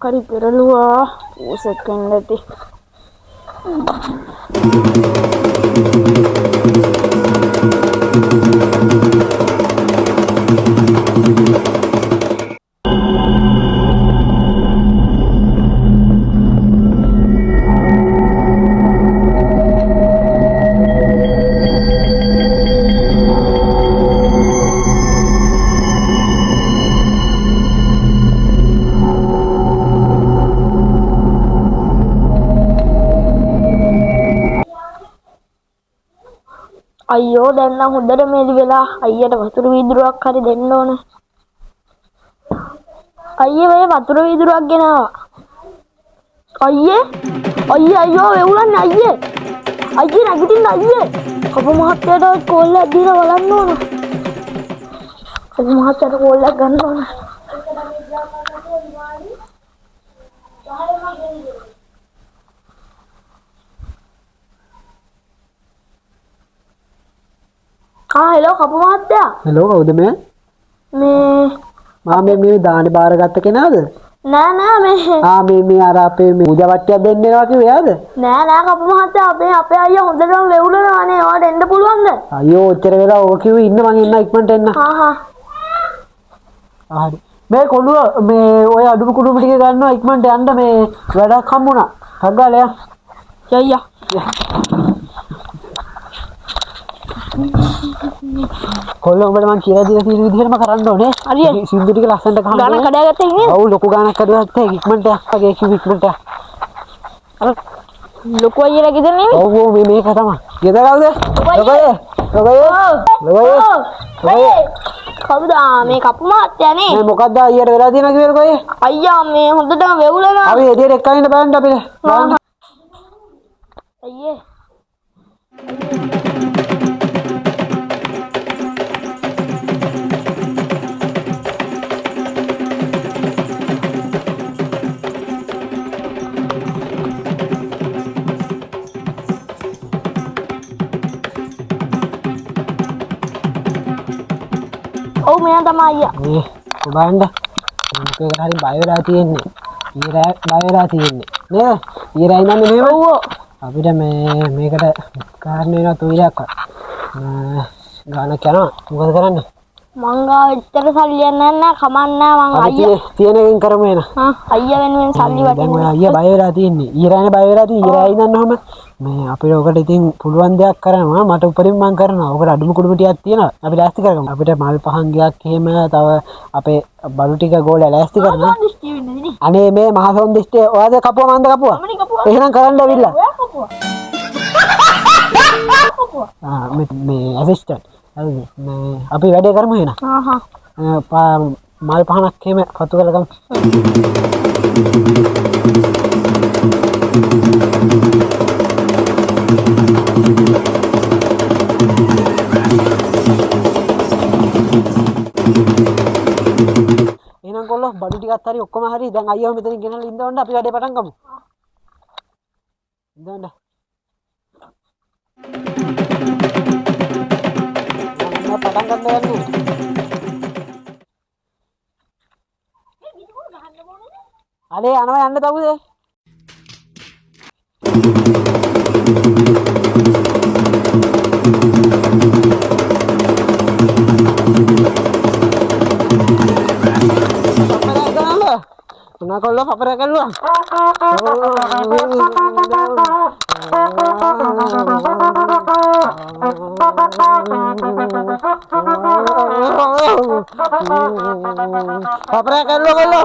හරි පෙරළුවා ඌසෙක් වෙන්න ඇති. අයියෝ දැන් නම් හොඳට මෙලි වෙලා අයියට වතුර වීදුරුවක් හරි දෙන්න ඕන. අයියේ මේ වතුර වීදුරුවක් ගෙනාවා. අයියේ අයියෝ වෙවුලන්නේ අයියේ. අයියේ නැගිටින්න අයියේ. කපු මහත්තයාට කෝල්ලක් දීලා බලන්න ඕන. කපු මහත්තයාට කෝල්ලක් ගන්න ඕන. හෙලෝ කපු මහත්තයා. හෙලෝ කවුද මේ? මේ දානි බාරගත්ත කෙනාද? නෑ මේ අර අපේ මේ පූජා වට්ටියක් දෙන්න එනවා කිව්වේ එයාද? නෑ කපු මහත්තයා අපේ අයියා හොඳටම වෙවුලනවානේ. ඔයාට එන්න පුළුවන්ද? අයියෝ ඔච්චර වෙලා ඕක කිව්වේ ඉන්න මං එන්න ඉක්මනට එන්න. හරි. මේ කොළුව මේ ඔය අඩුම කුඩුම ටික ගන්නවා ඉක්මනට යන්න මේ වැඩක් හම්බුණා. හග්ගාලයා. යයියා. කොල්ල උඹට මං කියලා දීලා තියෙන විදිහටම කරන්න ඕනේ. හරියට. සින්දු ටික ලස්සනට ගහන්න. ගාන කඩාගත්තා ඉන්නේ. ඔව් ලොකු ගානක් කඩාගත්ත ඉක්මනට යක්කගේ කිව්ව ඉක්මනට. අර ලොකු අයියලා ගෙදර නෙමෙයි. ඔව් මේක තමයි. ගෙදර කවුද? ලොකයේ. කවුද? මේ කපු මහත්තයානේ. මේ මොකද්ද අයියට වෙලා තියෙනවා කියලා කොහේ? අයියා මේ හොඳටම වෙවුලනවා. අපි එළියට එක්කගෙන බලන්න අපිට. අයියේ. ඔව් මෙයා තමයි අයියා. මේ බලන්න. මේක හරි බය වෙලා තියෙන්නේ. ඊරා බය වෙලා තියෙන්නේ. නේද? ඊරා ඉන්නන්නේ මෙහෙම. ඔව්. අපිට මේකට කාරණේ වෙනවා තුයිලක්වත්. ගානක් යනවා. මොකද කරන්නේ? මං ගාව එච්චර සල්ලියක් නෑ කමන්නේ මං අයියා තියෙන එකෙන් කරමු එන. අයියා වෙනුවෙන් සල්ලි වටිනවා. දැන් අයියා බය වෙලා තියෙන්නේ. ඊරානේ බය වෙලා තියෙන්නේ. ඊරා ඉන්නන්නම මේ අපිට ඔකට ඉතින් පුළුවන් දෙයක් කරනවා. මට උපරිම මං කරනවා. ඔකට අඩුම කුඩුම ටිකක් තියෙනවා. අපි ලෑස්ති කරගමු. අපිට මල් පහන් ගයක් එහෙම තව අපේ බඩු ටික ගෝලා ලෑස්ති කරනවා. අනේ මේ මහසොන් දිස්ත්‍රික්කේ ඔයාද කපුවා මන්ද කපුවා? එහෙනම් කරන්න ඇවිල්ලා. මේ ඇසිස්ටන්ට්. හරිද? මේ අපි වැඩේ කරමු එහෙනම්. මල් පහනක් එහෙම පත්තු කරලා ගමු. එහෙනම් කොල්ලෝ බඩු ටිකක් හරි ඔක්කොම හරි දැන් අයියව මෙතනින් ගෙනල්ලා ඉඳවන්න අපි වැඩේ පටන් ගමු. ඉඳවන්න. පටන් ගන්න යන්නේ. අනේ යනවා යන්න තවුද? Nah kalau apa kan lu? Apa kan lu kalau?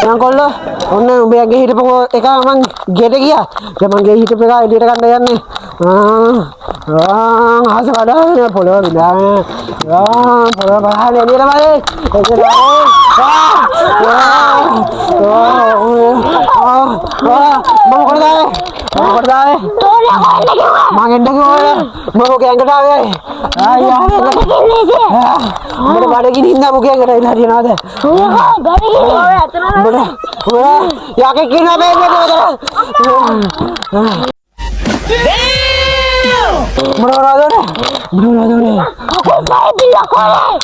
Yang kolla ඔන්න උඹගේ හිටපු එක මං ගෙට ගියා. දැන් මං ගේ හිටපු එක එළියට ගන්න යන්නේ. ආස කඩාගෙන පොළොව විඳාගෙන. පොළොව බහලා එළියට මාරේ. මම කොටදාවේ. මං එන්න කිව්වා. මම ගෑංගට ආවේ. මට බඩගිනි හින්දා මුගේ ඇඟට එන්න හරියනවද? याके किना बे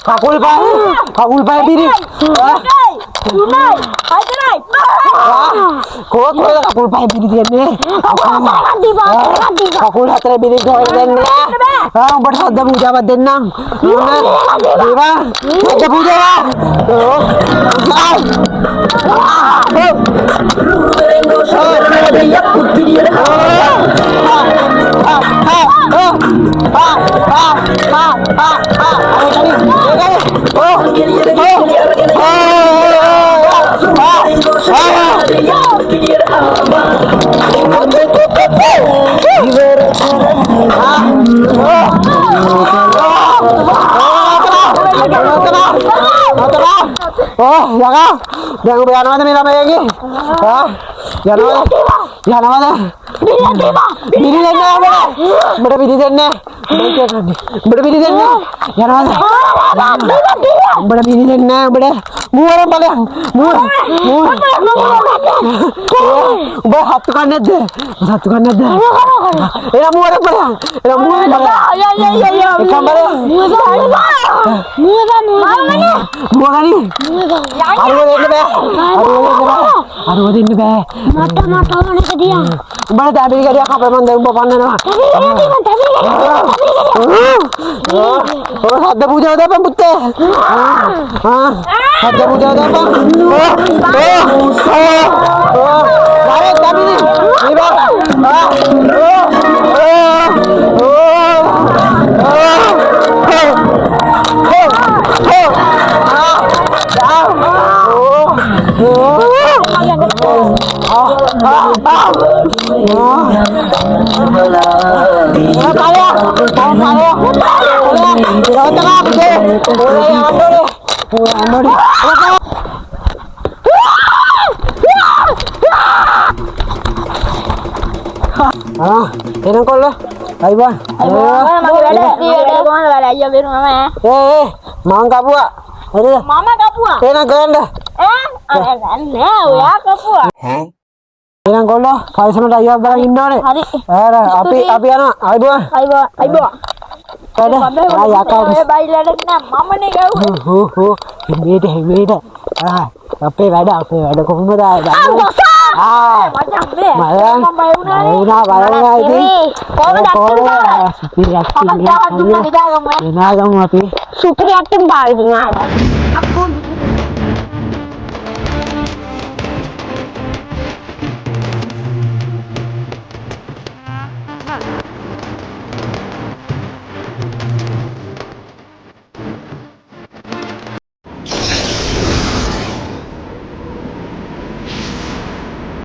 kakul pae biri kakul pae biri denne kakul hatre biri denne umpar sadda puja bad denna deva sadda puja Oh, ya kah? Yang udah mana nih namanya lagi? Hah? Yang mana? Yang mana? Bini dene apa? Beda bini dene. Beda bini dene. Yang mana? Beda bini dene. Beda. Murah paling. Murah. Udah satu kan ada. Satu kan ada. Era murah paling. Era murah paling. Ya. Kamar. Murah nih. Aduh ini be. Mata mana ke dia? Umbah tapi dia apa man umbah panna. Oh, sadda puja ada apa putte? Sadda puja ada apa? Lari tapi ni. Iba. Enak kok lo. Ayo bang. Mangga buat. Mama kapua. Enak ganda. ya kapua. Enak kok lo. Kalau sama dah ya barang Indo nih. Api anak. Ayo. Ada. Ya kau. Mama nih kau. Ini deh. Api ada kau muda. Macam ni. Bayuna ini. Supir yakin. Supir yakin baik dengan. Aku